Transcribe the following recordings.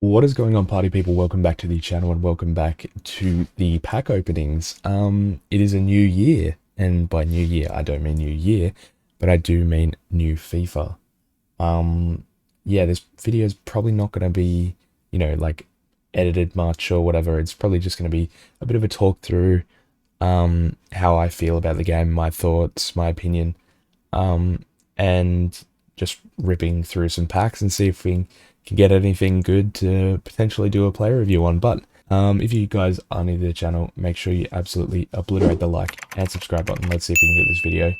What is going on, party people? Welcome back to the channel and welcome back to the pack openings. It is a new year, and by new year I don't mean new year, but I do mean new FIFA. Yeah, this video is probably not going to be, like edited much or whatever. It's probably just going to be a bit of a talk through how I feel about the game, my thoughts, my opinion, and just ripping through some packs and see if we can get anything good to potentially do a player review on. But if you guys are new to the channel, make sure you absolutely obliterate the like and subscribe button. Let's see if we can get this video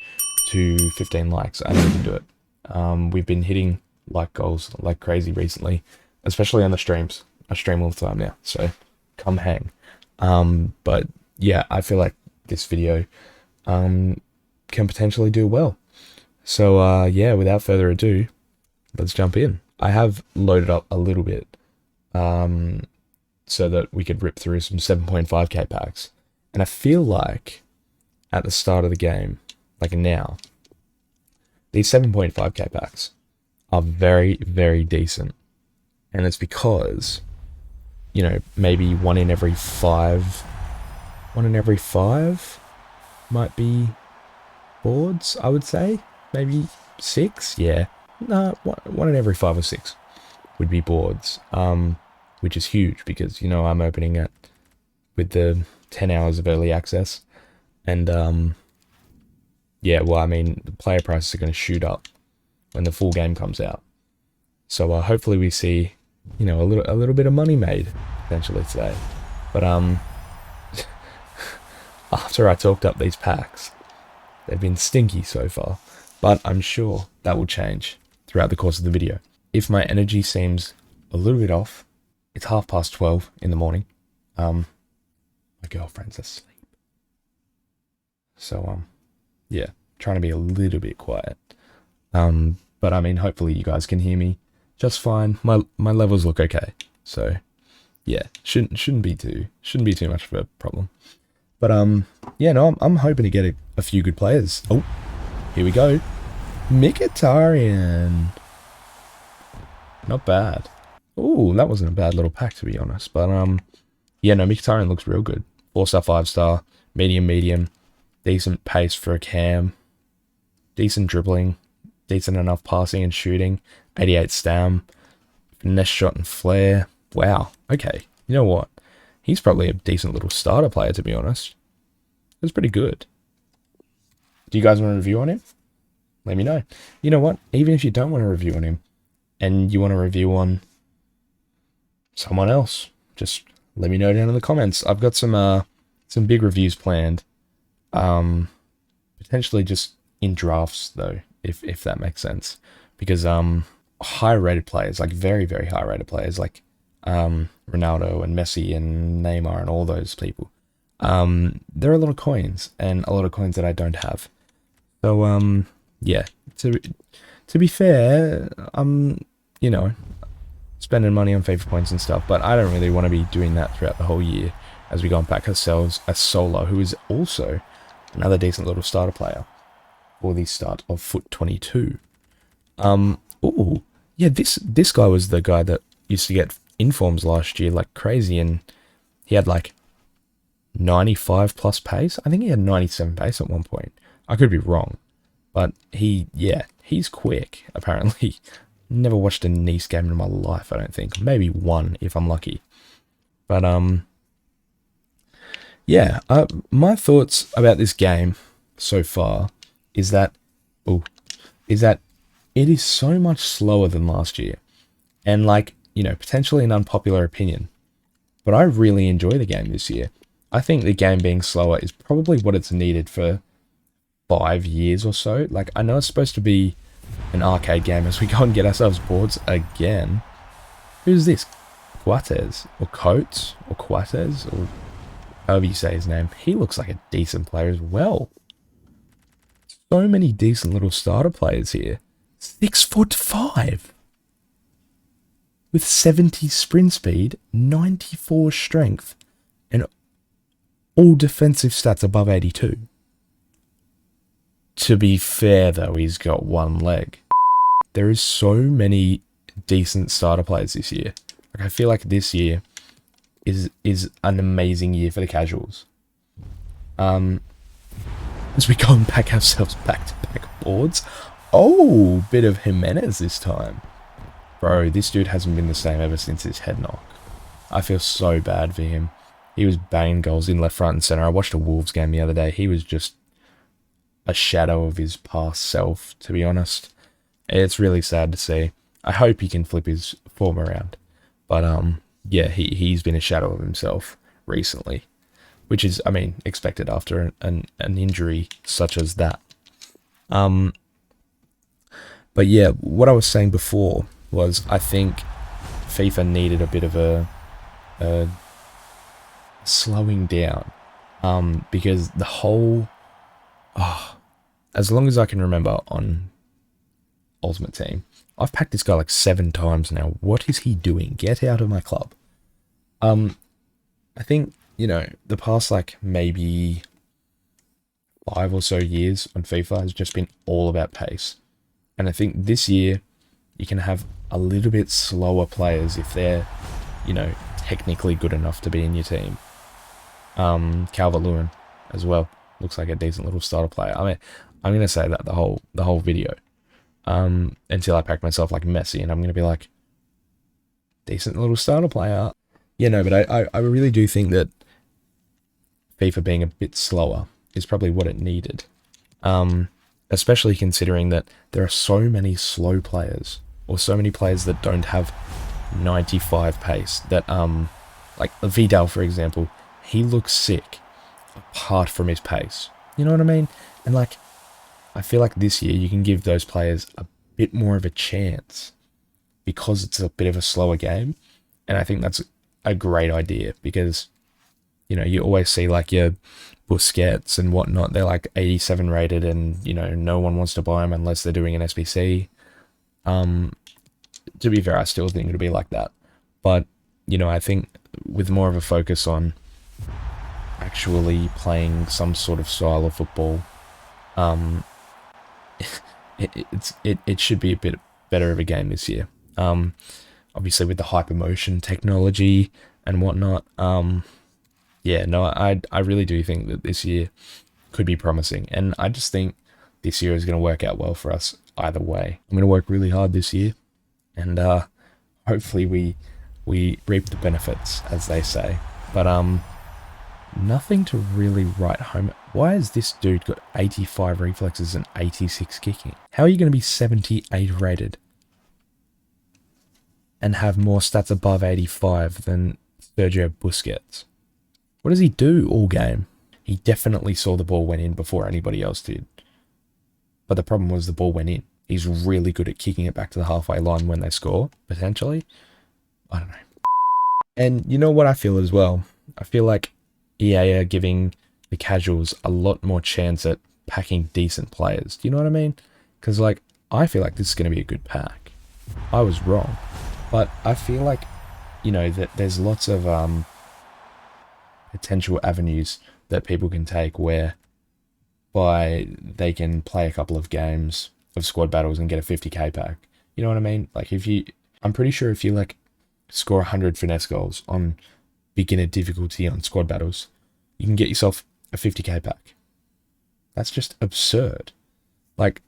to 15 likes. I know we can do it. We've been hitting like goals like crazy recently, especially on the streams. I stream all the time now, so come hang. But yeah, I feel like this video can potentially do well. So yeah, without further ado, let's jump in. I have loaded up a little bit so that we could rip through some 7.5k packs. And I feel like at the start of the game, like now, these 7.5k packs are very, very decent. And it's because, maybe one in every five might be boards, I would say. Maybe 6, yeah. No, one in every 5 or 6 would be boards, which is huge because, I'm opening it with the 10 hours of early access. And, yeah, well, I mean, the player prices are going to shoot up when the full game comes out. So hopefully we see, a little bit of money made potentially today. But after I talked up these packs, they've been stinky so far. But I'm sure that will change throughout the course of the video. If my energy seems a little bit off, it's 12:30 in the morning. My girlfriend's asleep. So, yeah, trying to be a little bit quiet. But I mean, hopefully you guys can hear me just fine. My levels look okay. So, yeah, shouldn't be too much of a problem. But yeah, no, I'm hoping to get a few good players. Oh, here we go. Mkhitaryan. Not bad. Ooh, that wasn't a bad little pack, to be honest. But yeah, no, Mkhitaryan looks real good. 4-star, 5-star, medium, decent pace for a cam, decent dribbling, decent enough passing and shooting, 88 stam, finesse shot and flair. Wow. Okay, you know what? He's probably a decent little starter player, to be honest. That's pretty good. Do you guys want a review on him? Let me know. You know what? Even if you don't want to review on him and you want to review on someone else, just let me know down in the comments. I've got some big reviews planned. Potentially just in drafts though, if that makes sense. Because high rated players, like very, very high rated players like Ronaldo and Messi and Neymar and all those people. There are a lot of coins and a lot of coins that I don't have. So yeah, to be fair, I'm, spending money on FIFA points and stuff, but I don't really want to be doing that throughout the whole year as we go and back ourselves a Solo, who is also another decent little starter player for the start of Foot 22. Ooh, yeah, this guy was the guy that used to get informs last year like crazy, and he had like 95 plus pace. I think he had 97 pace at one point. I could be wrong. But he's quick, apparently. Never watched a Nice game in my life, I don't think. Maybe one, if I'm lucky. But, yeah, my thoughts about this game so far is that it is so much slower than last year. And, like, potentially an unpopular opinion. But I really enjoy the game this year. I think the game being slower is probably what it's needed for 5 years or so. Like, I know it's supposed to be an arcade game as we go and get ourselves boards again. Who's this? Guates or Coates or Quates or however you say his name. He looks like a decent player as well. So many decent little starter players here. 6'5" with 70 sprint speed, 94 strength, and all defensive stats above 82. To be fair, though, he's got one leg. There is so many decent starter players this year Like, I feel like this year is an amazing year for the casuals. As we go and pack ourselves back-to-back boards. Oh, bit of Jimenez this time. Bro, this dude hasn't been the same ever since his head knock. I feel so bad for him. He was banging goals in left, front, and centre. I watched a Wolves game the other day. He was just a shadow of his past self, to be honest. It's really sad to see. I hope he can flip his form around. But, yeah, he's been a shadow of himself recently. Which is, I mean, expected after an injury such as that. But yeah, what I was saying before was I think FIFA needed a bit of a slowing down. Because the whole... as long as I can remember on Ultimate Team, I've packed this guy like 7 times now. What is he doing? Get out of my club. I think, you know, the past like maybe 5 or so years on FIFA has just been all about pace. And I think this year you can have a little bit slower players if they're, you know, technically good enough to be in your team. 𝙍𝘼𝘾𝙁 as well. Looks like a decent little starter player. I mean, I'm going to say that the whole video. Until I pack myself like Messi, and I'm going to be like, decent little starter player. Yeah, no, but I really do think that FIFA being a bit slower is probably what it needed. Especially considering that there are so many slow players, or so many players that don't have 95 pace, that, like Vidal, for example, he looks sick apart from his pace. You know what I mean? And like, I feel like this year you can give those players a bit more of a chance because it's a bit of a slower game. And I think that's a great idea because, you know, you always see like your Busquets and whatnot. They're like 87 rated and, you know, no one wants to buy them unless they're doing an SBC. To be fair, I still think it'll be like that. But, you know, I think with more of a focus on actually playing some sort of style of football, it should be a bit better of a game this year. Obviously with the hypermotion technology and whatnot. Yeah, no, I really do think that this year could be promising, and I just think this year is going to work out well for us either way. I'm going to work really hard this year, and hopefully we reap the benefits, as they say. But nothing to really write home. Why has this dude got 85 reflexes and 86 kicking? How are you going to be 78 rated and have more stats above 85 than Sergio Busquets? What does he do all game? He definitely saw the ball went in before anybody else did. But the problem was the ball went in. He's really good at kicking it back to the halfway line when they score, potentially. I don't know. And you know what I feel as well? I feel like EA are giving the casuals a lot more chance at packing decent players. Do you know what I mean? Because, like, I feel like this is going to be a good pack. I was wrong. But I feel like, you know, that there's lots of potential avenues that people can take where by they can play a couple of games of squad battles and get a 50k pack. You know what I mean? Like, I'm pretty sure if you, like, score 100 finesse goals on beginner difficulty on squad battles, you can get yourself a 50k pack. That's just absurd. Like,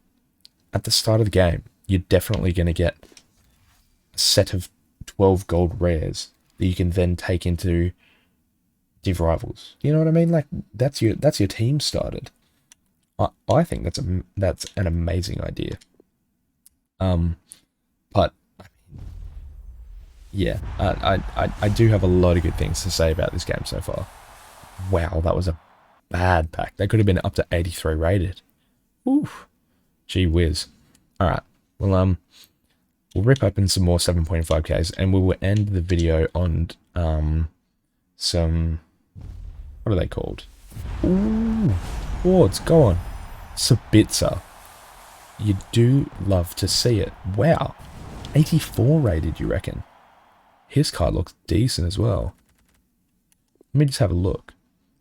at the start of the game, you're definitely going to get a set of 12 gold rares that you can then take into Div Rivals. You know what I mean? Like, that's your team started. I think that's an amazing idea. But yeah, I do have a lot of good things to say about this game so far. Wow, that was a bad pack. They could have been up to 83 rated. Oof. Gee whiz. Alright, well, we'll rip open some more 7.5Ks and we will end the video on some... What are they called? Ooh, boards, go on. 𝙍𝘼𝘉𝙁𝘍. You do love to see it. Wow. 84 rated, you reckon? His card looks decent as well. Let me just have a look.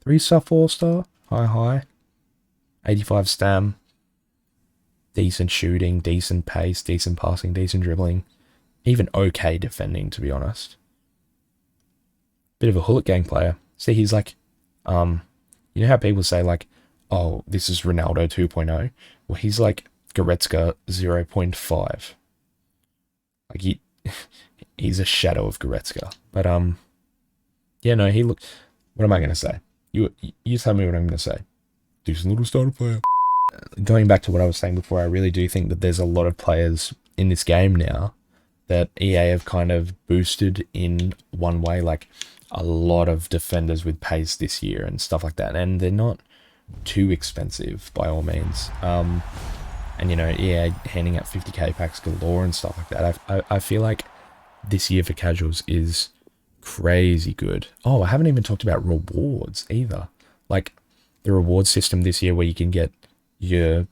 3-star, 4-star, high. 85 stam. Decent shooting, decent pace, decent passing, decent dribbling. Even okay defending, to be honest. bit of a Hullet gang player. See, he's like, you know how people say like, oh, this is Ronaldo 2.0? Well, he's like Goretzka 0.5. Like he's a shadow of Goretzka. But yeah, no, he look. What am I gonna say? You tell me what I'm gonna say. Decent little starter player. Going back to what I was saying before, I really do think that there's a lot of players in this game now that EA have kind of boosted in one way, like a lot of defenders with pace this year and stuff like that, and they're not too expensive by all means. And you know, EA handing out 50k packs galore and stuff like that. I feel like this year for casuals is crazy good. Oh, I haven't even talked about rewards either. Like the reward system this year where you can get your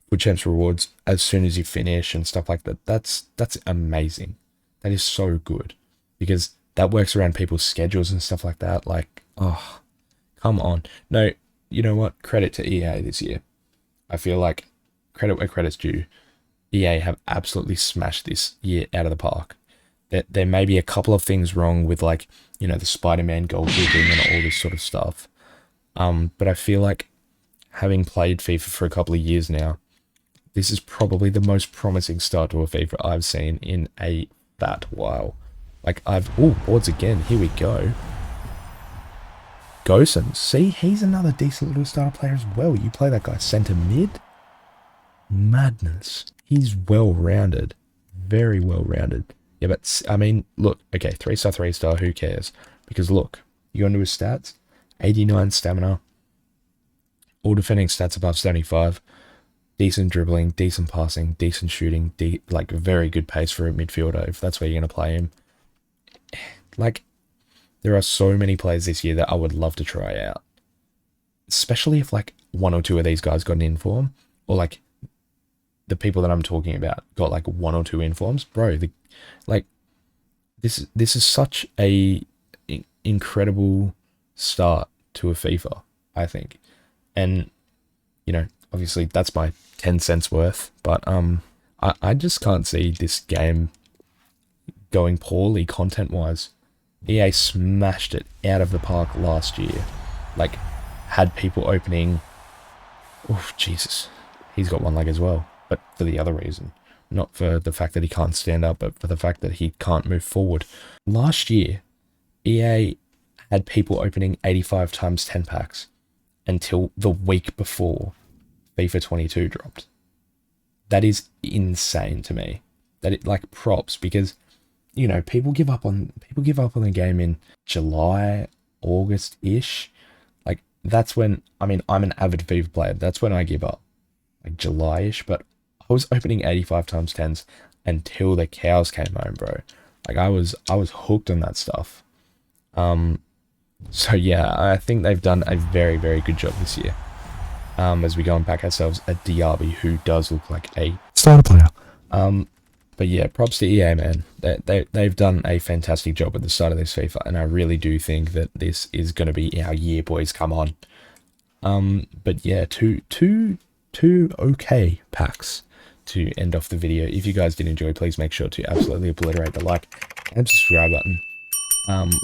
Good Champs rewards as soon as you finish and stuff like that. That's amazing. That is so good because that works around people's schedules and stuff like that. Like, oh, come on. No, you know what? Credit to EA this year. I feel like credit where credit's due. EA have absolutely smashed this year out of the park. There may be a couple of things wrong with, like, you know, the Spider-Man goalkeeping and all this sort of stuff. But I feel like having played FIFA for a couple of years now, this is probably the most promising start to a FIFA I've seen in a fat while. Like boards again. Here we go. Γκosens. See, he's another decent little starter player as well. You play that guy centre mid? Madness. He's well-rounded. Very well-rounded. Yeah, but, I mean, look. Okay, 3-star, 3-star, who cares? Because, look, you go into his stats. 89 stamina. All defending stats above 75. Decent dribbling, decent passing, decent shooting. Like, very good pace for a midfielder, if that's where you're going to play him. Like, there are so many players this year that I would love to try out. Especially if, like, one or two of these guys got an inform. Or, like, the people that I'm talking about got, like, one or two informs. Bro, this is such a incredible start to a FIFA, I think. And, you know, obviously that's my 10 cents worth. But I just can't see this game going poorly content-wise. EA smashed it out of the park last year. Like, had people opening... Oh, Jesus. He's got one leg as well. But for the other reason. Not for the fact that he can't stand up, but for the fact that he can't move forward. Last year, EA had people opening 85 times 10 packs until the week before FIFA 22 dropped. That is insane to me. That it, like, props, because, you know, people give up on the game in July, August-ish. Like, that's when, I mean, I'm an avid FIFA player. That's when I give up. Like, July-ish, but I was opening 85 times 10s until the cows came home, bro. Like, I was hooked on that stuff. So yeah, I think they've done a very, very good job this year. As we go and back ourselves a Diaby who does look like a starter player. But yeah, props to EA, man. They've done a fantastic job at the start of this FIFA, and I really do think that this is going to be our year, boys. Come on. But yeah, two okay packs to end off the video. If you guys did enjoy, please make sure to absolutely obliterate the like and subscribe button.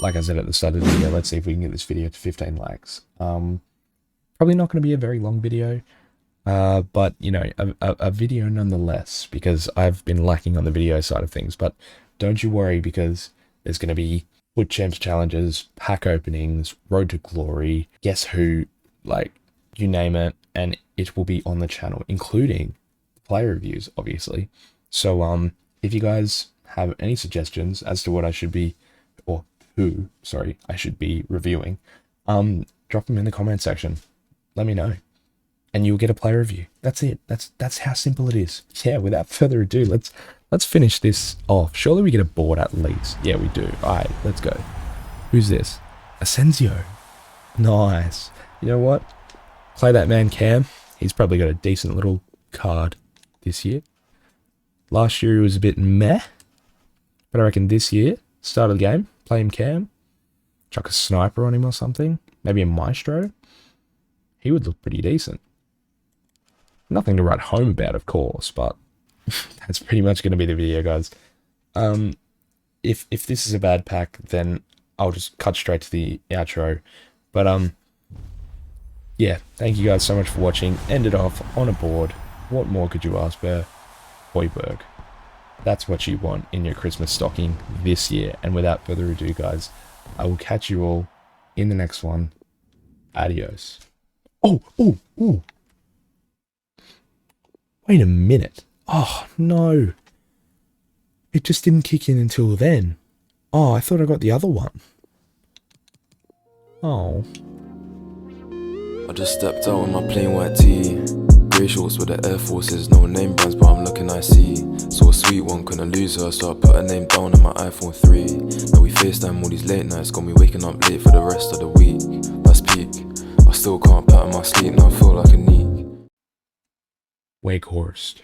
Like I said at the start of the video, let's see if we can get this video to 15 likes. Probably not going to be a very long video, but, you know, a video nonetheless, because I've been lacking on the video side of things. But don't you worry, because there's going to be Good Champs challenges, pack openings, Road to Glory, Guess Who, like, you name it, and it will be on the channel, including player reviews, obviously. So, if you guys have any suggestions as to what I should be, or who, sorry, I should be reviewing, drop them in the comment section. Let me know, and you'll get a player review. That's it. That's how simple it is. Yeah, without further ado, let's finish this off. Surely we get a board at least. Yeah, we do. All right, let's go. Who's this? Asensio. Nice. You know what? Play that man Cam. He's probably got a decent little card this year. Last year he was a bit meh, but I reckon this year, start of the game, play him Cam, chuck a sniper on him or something, maybe a maestro. He would look pretty decent. Nothing to write home about, of course, but that's pretty much going to be the video, guys. If this is a bad pack, then I'll just cut straight to the outro. But yeah, thank you guys so much for watching. Ended off on a board. What more could you ask for? Højbjerg. That's what you want in your Christmas stocking this year. And without further ado, guys, I will catch you all in the next one. Adios. Oh. Wait a minute. Oh, no. It just didn't kick in until then. Oh, I thought I got the other one. Oh. I just stepped out with my plain white tee. Grey shorts with the Air Forces, no name brands, but I'm looking icy. Saw a sweet one, couldn't lose her, so I put her name down on my iPhone 3. Now we FaceTime all these late nights, got me waking up late for the rest of the week. That's peak. I still can't pattern my sleep, now I feel like a neek. Weghorst.